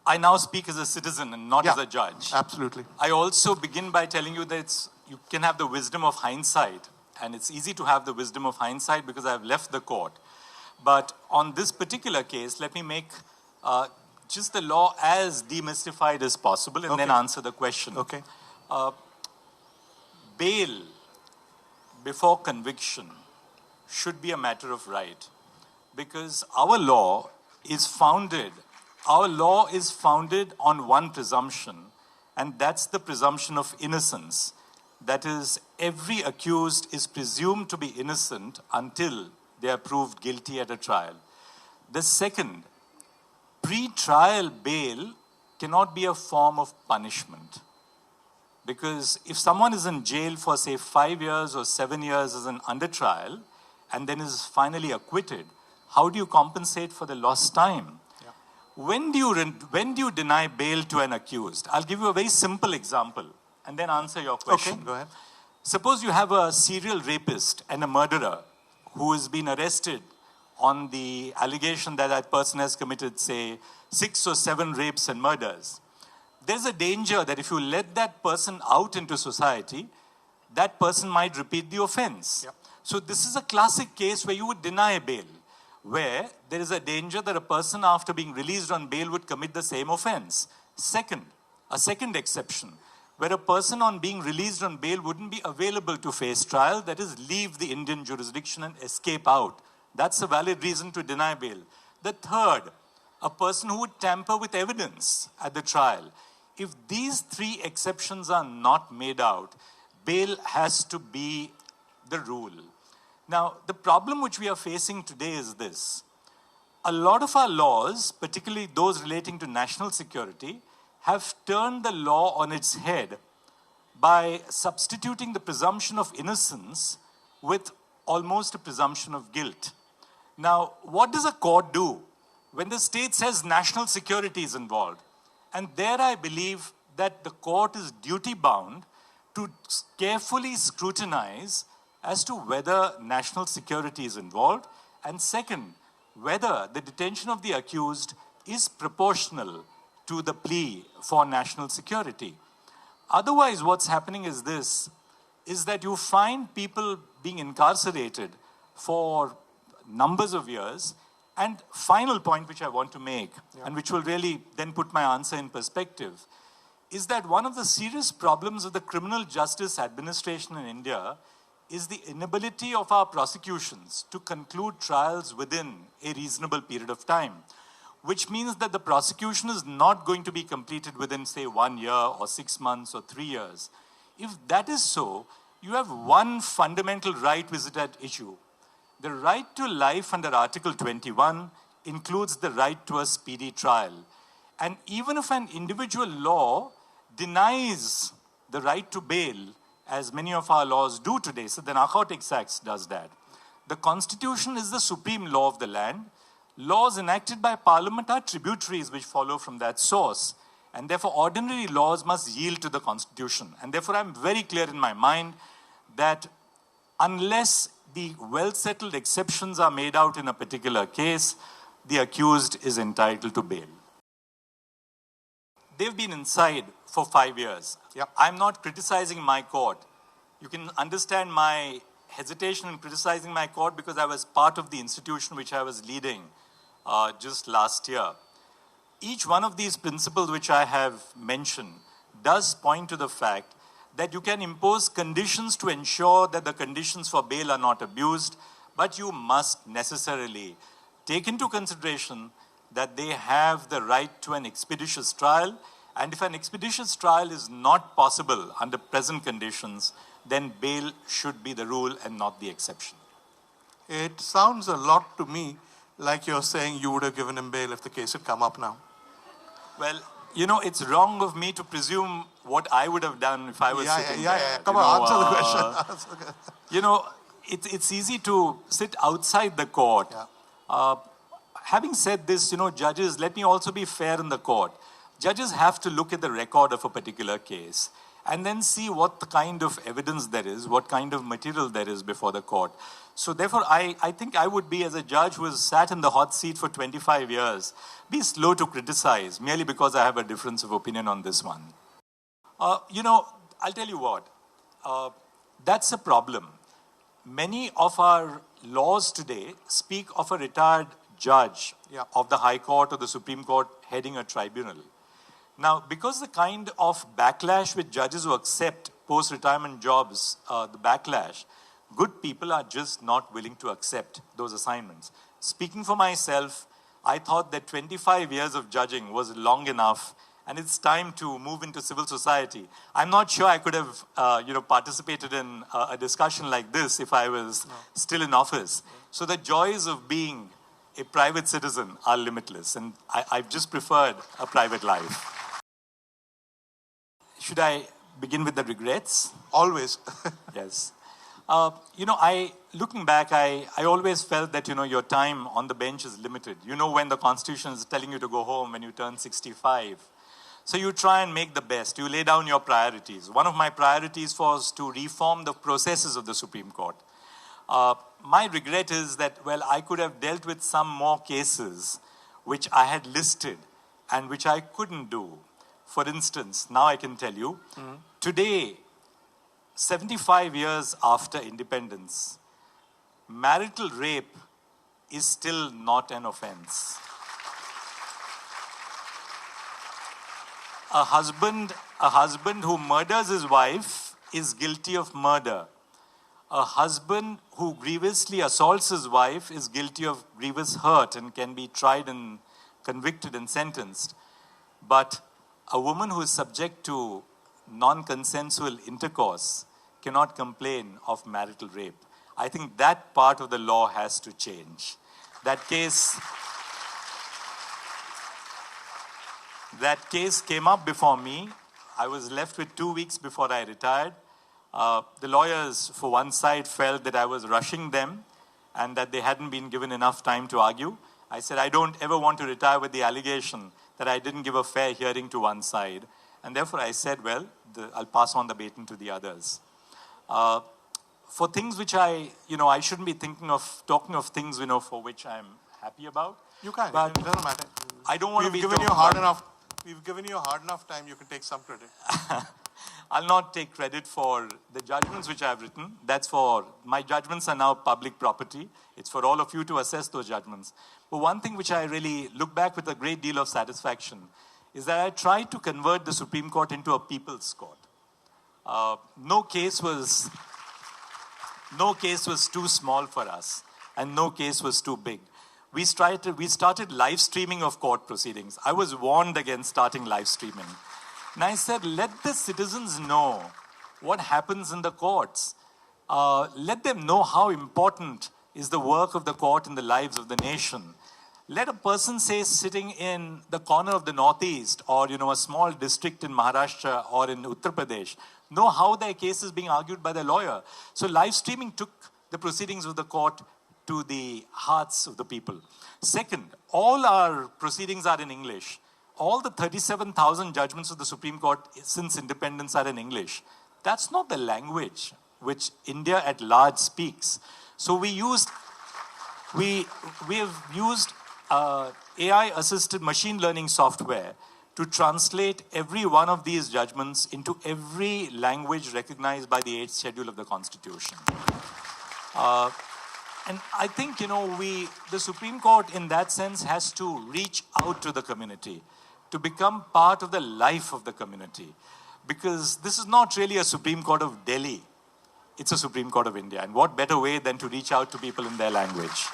I now speak as a citizen and not as a judge. Absolutely. I also begin by telling you that you can have the wisdom of hindsight, and it's easy to have the wisdom of hindsight because I've left the court. But on this particular case, let me make just the law as demystified as possible and then answer the question. Okay. Bail before conviction should be a matter of right, because our law is founded on one presumption, and that's the presumption of innocence. That is, every accused is presumed to be innocent until they are proved guilty at a trial. The second, pre-trial bail cannot be a form of punishment. Because if someone is in jail for, say, 5 years or 7 years as an under trial, and then is finally acquitted, how do you compensate for the lost time? Yeah. When do you deny bail to an accused? I'll give you a very simple example and then answer your question. Okay, go ahead. Suppose you have a serial rapist and a murderer who has been arrested on the allegation that that person has committed, say, 6 or 7 rapes and murders. There's a danger that if you let that person out into society, that person might repeat the offense. Yep. So this is a classic case where you would deny bail, where there is a danger that a person after being released on bail would commit the same offense. Second, a second exception, where a person on being released on bail wouldn't be available to face trial, that is, leave the Indian jurisdiction and escape out. That's a valid reason to deny bail. The third, a person who would tamper with evidence at the trial. If these 3 exceptions are not made out, bail has to be the rule. Now, the problem which we are facing today is this. A lot of our laws, particularly those relating to national security, have turned the law on its head by substituting the presumption of innocence with almost a presumption of guilt. Now, what does a court do when the state says national security is involved? And there I believe that the court is duty-bound to carefully scrutinize as to whether national security is involved, and second, whether the detention of the accused is proportional to the plea for national security. Otherwise, what's happening is this, is that you find people being incarcerated for numbers of years. And final point which I want to make, and which will really then put my answer in perspective, is that one of the serious problems of the criminal justice administration in India is the inability of our prosecutions to conclude trials within a reasonable period of time, which means that the prosecution is not going to be completed within, say, 1 year or 6 months or 3 years. If that is so, you have one fundamental right which is at issue. The right to life under Article 21 includes the right to a speedy trial. And even if an individual law denies the right to bail, as many of our laws do today, so the Narcotics Act does that, the Constitution is the supreme law of the land. Laws enacted by Parliament are tributaries which follow from that source. And therefore, ordinary laws must yield to the Constitution. And therefore, I'm very clear in my mind that unless the well-settled exceptions are made out in a particular case, the accused is entitled to bail. They've been inside for 5 years. Yep. I'm not criticizing my court. You can understand my hesitation in criticizing my court because I was part of the institution which I was leading just last year. Each one of these principles which I have mentioned does point to the fact that you can impose conditions to ensure that the conditions for bail are not abused, but you must necessarily take into consideration that they have the right to an expeditious trial, and if an expeditious trial is not possible under present conditions, then bail should be the rule and not the exception. It sounds a lot to me like you're saying you would have given him bail if the case had come up now. Well, you know, it's wrong of me to presume what I would have done if I was sitting there. Come on, answer the question. You know, it's easy to sit outside the court. Yeah. Having said this, you know, judges, let me also be fair in the court. Judges have to look at the record of a particular case. and then see what the kind of evidence there is, what kind of material there is before the court. So therefore, I think I would be, as a judge who has sat in the hot seat for 25 years, be slow to criticize merely because I have a difference of opinion on this one. I'll tell you what, that's a problem. Many of our laws today speak of a retired judge of the High Court or the Supreme Court heading a tribunal. Now, because the kind of backlash with judges who accept post-retirement jobs, the backlash, good people are just not willing to accept those assignments. Speaking for myself, I thought that 25 years of judging was long enough, and it's time to move into civil society. I'm not sure I could have, participated in a discussion like this if I was still in office. So the joys of being a private citizen are limitless, and I've just preferred a private life. Should I begin with the regrets? Always. Yes. Looking back, I always felt that, your time on the bench is limited. When the Constitution is telling you to go home when you turn 65. So you try and make the best. You lay down your priorities. One of my priorities was to reform the processes of the Supreme Court. My regret is that, I could have dealt with some more cases which I had listed and which I couldn't do. For instance, now I can tell you, today, 75 years after independence, marital rape is still not an offense. A husband who murders his wife is guilty of murder. A husband who grievously assaults his wife is guilty of grievous hurt and can be tried and convicted and sentenced. But a woman who is subject to non-consensual intercourse cannot complain of marital rape. I think that part of the law has to change. That case came up before me. I was left with 2 weeks before I retired. The lawyers, for one side, felt that I was rushing them and that they hadn't been given enough time to argue. I said, I don't ever want to retire with the allegation that I didn't give a fair hearing to one side. And therefore I said, I'll pass on the baton to the others. For things which I shouldn't be talking of things, for which I'm happy about. You can, but it doesn't matter. I don't want to be We've given you hard enough time, you can take some credit. I'll not take credit for the judgments which I've written. My judgments are now public property. It's for all of you to assess those judgments. But one thing which I really look back with a great deal of satisfaction is that I tried to convert the Supreme Court into a people's court. No case was too small for us, and no case was too big. We started live streaming of court proceedings. I was warned against starting live streaming. And I said, let the citizens know what happens in the courts. Let them know how important is the work of the court in the lives of the nation. Let a person, say, sitting in the corner of the Northeast or, a small district in Maharashtra or in Uttar Pradesh, know how their case is being argued by the lawyer. So live streaming took the proceedings of the court to the hearts of the people. Second, all our proceedings are in English. All the 37,000 judgments of the Supreme Court since independence are in English. That's not the language which India at large speaks. So we have used AI-assisted machine learning software to translate every one of these judgments into every language recognized by the 8th schedule of the Constitution. And I think, the Supreme Court in that sense has to reach out to the community, to become part of the life of the community. Because this is not really a Supreme Court of Delhi. It's a Supreme Court of India. And what better way than to reach out to people in their language?